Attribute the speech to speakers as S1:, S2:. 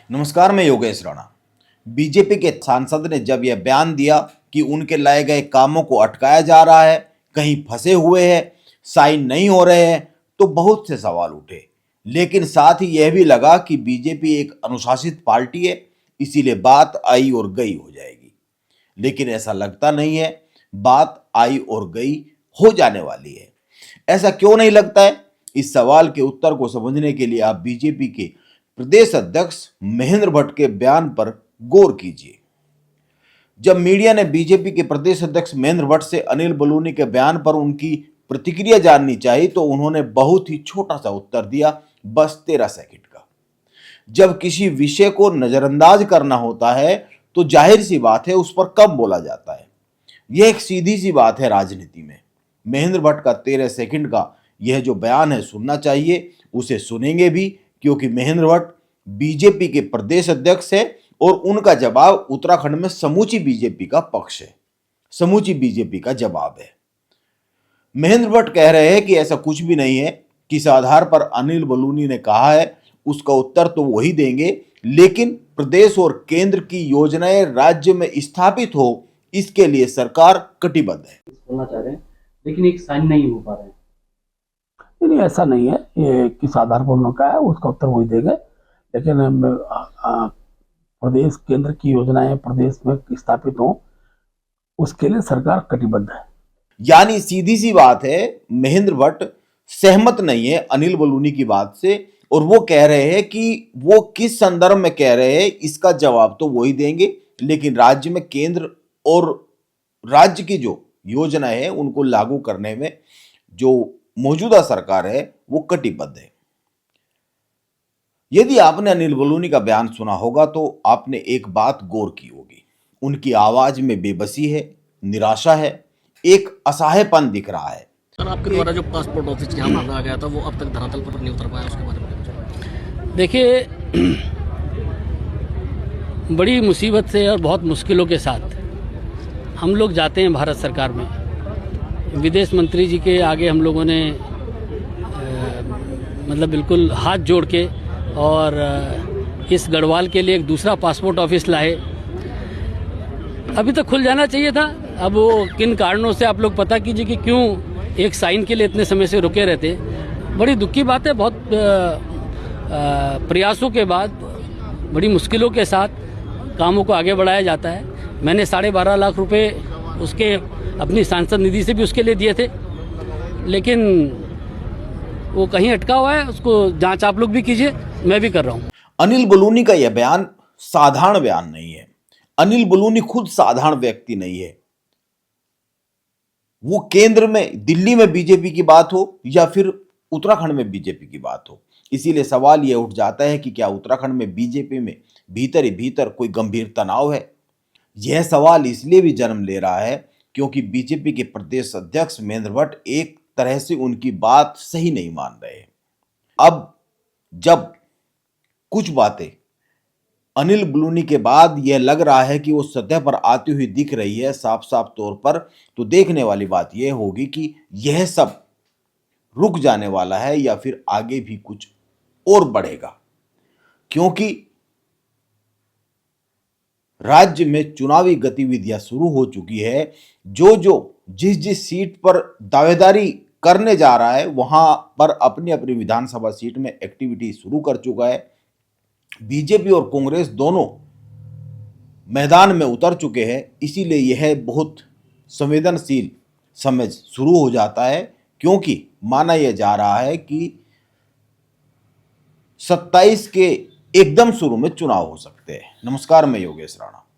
S1: नमस्कार, मैं योगेश राणा। बीजेपी के सांसद ने जब यह बयान दिया कि उनके लाए गए कामों को अटकाया जा रहा है, कहीं फंसे हुए हैं, साइन नहीं हो रहे हैं, तो बहुत से सवाल उठे। लेकिन साथ ही यह भी लगा कि बीजेपी एक अनुशासित पार्टी है, इसीलिए बात आई और गई हो जाएगी। लेकिन ऐसा लगता नहीं है। बात आई और गई हो जाने वाली है। ऐसा क्यों नहीं लगता है? इस सवाल के उत्तर को समझने के लिए आप बीजेपी के प्रदेश अध्यक्ष महेंद्र भट्ट के बयान पर गौर कीजिए। जब मीडिया ने बीजेपी के प्रदेश अध्यक्ष महेंद्र भट्ट से अनिल बलूनी के बयान पर उनकी प्रतिक्रिया जाननी चाहिए तो उन्होंने बहुत ही छोटा सा उत्तर दिया, बस 13 सेकंड का। जब किसी विषय को नजरअंदाज करना होता है तो जाहिर सी बात है उस पर कम बोला जाता है। यह एक सीधी सी बात है राजनीति में। महेंद्र भट्ट का 13 सेकंड का यह जो बयान है सुनना चाहिए, उसे सुनेंगे भी, क्योंकि महेंद्र भट्ट बीजेपी के प्रदेश अध्यक्ष है और उनका जवाब उत्तराखंड में समूची बीजेपी का पक्ष है, समूची बीजेपी का जवाब है। महेंद्र भट्ट कह रहे हैं कि ऐसा कुछ भी नहीं है। किस आधार पर अनिल बलूनी ने कहा है उसका उत्तर तो वही देंगे, लेकिन प्रदेश और केंद्र की योजनाएं राज्य में स्थापित हो इसके लिए सरकार कटिबद्ध है।
S2: बोलना चाह रहे हैं लेकिन एक साइन नहीं हो पा रहे हैं।
S3: नहीं, ऐसा नहीं है। ये किस आधार पर उन्होंने कहा है उसका उत्तर वही देंगे, लेकिन प्रदेश केंद्र की योजनाएं प्रदेश में स्थापित हो उसके लिए सरकार कटिबद्ध है।
S1: यानी सीधी सी बात है, महेंद्र भट्ट सहमत नहीं है अनिल बलूनी की बात से और वो कह रहे हैं कि वो किस संदर्भ में कह रहे हैं इसका जवाब तो वही देंगे, लेकिन राज्य में केंद्र और राज्य की जो योजना है उनको लागू करने में जो मौजूदा सरकार है वो कटिबद्ध है। यदि आपने अनिल बलूनी का बयान सुना होगा तो आपने एक बात गौर की होगी, उनकी आवाज में बेबसी है, निराशा है, एक असहायपन दिख रहा है।
S4: सर, आपके द्वारा जो पासपोर्ट ऑफिस यहाँ मांगा गया था वो अब तक धरातल पर नहीं उतर पाया, उसके बारे में कुछ?
S2: देखिए, बड़ी मुसीबत से और बहुत मुश्किलों के साथ हम लोग जाते हैं भारत सरकार में। विदेश मंत्री जी के आगे हम लोगों ने मतलब बिल्कुल हाथ जोड़ के और इस गढ़वाल के लिए एक दूसरा पासपोर्ट ऑफिस लाए। अभी तक खुल जाना चाहिए था। अब वो किन कारणों से आप लोग पता कीजिए कि क्यों एक साइन के लिए इतने समय से रुके रहते। बड़ी दुख की बात है। बहुत प्रयासों के बाद बड़ी मुश्किलों के साथ कामों को आगे बढ़ाया जाता है। मैंने 12.5 लाख रुपए उसके अपनी सांसद निधि से भी उसके लिए दिए थे, लेकिन वो कहीं अटका हुआ है। उसको जांच आप लोग भी कीजिए, मैं भी कर रहा हूँ।
S1: अनिल बलूनी का यह बयान साधारण बयान नहीं है। अनिल बलूनी खुद साधारण व्यक्ति नहीं है। वो केंद्र में दिल्ली में बीजेपी की बात हो या फिर उत्तराखंड में बीजेपी की बात हो, इसीलिए सवाल यह उठ जाता है कि क्या उत्तराखंड में बीजेपी में भीतर ही भीतर कोई गंभीर तनाव है। यह सवाल इसलिए भी जन्म ले रहा है क्योंकि बीजेपी के प्रदेश अध्यक्ष महेंद्र भट्ट एक तरह से उनकी बात सही नहीं मान रहे। अब जब कुछ बातें अनिल बलूनी के बाद यह लग रहा है कि वो सतह पर आती हुई दिख रही है साफ साफ तौर पर, तो देखने वाली बात यह होगी कि यह सब रुक जाने वाला है या फिर आगे भी कुछ और बढ़ेगा। क्योंकि राज्य में चुनावी गतिविधियां शुरू हो चुकी है। जिस जिस सीट पर दावेदारी करने जा रहा है वहां पर अपनी अपनी विधानसभा सीट में एक्टिविटी शुरू कर चुका है। बीजेपी और कांग्रेस दोनों मैदान में उतर चुके हैं, इसीलिए यह बहुत संवेदनशील समय शुरू हो जाता है, क्योंकि माना यह जा रहा है कि 27 के एकदम शुरू में चुनाव हो सकते हैं। नमस्कार, मैं योगेश राणा।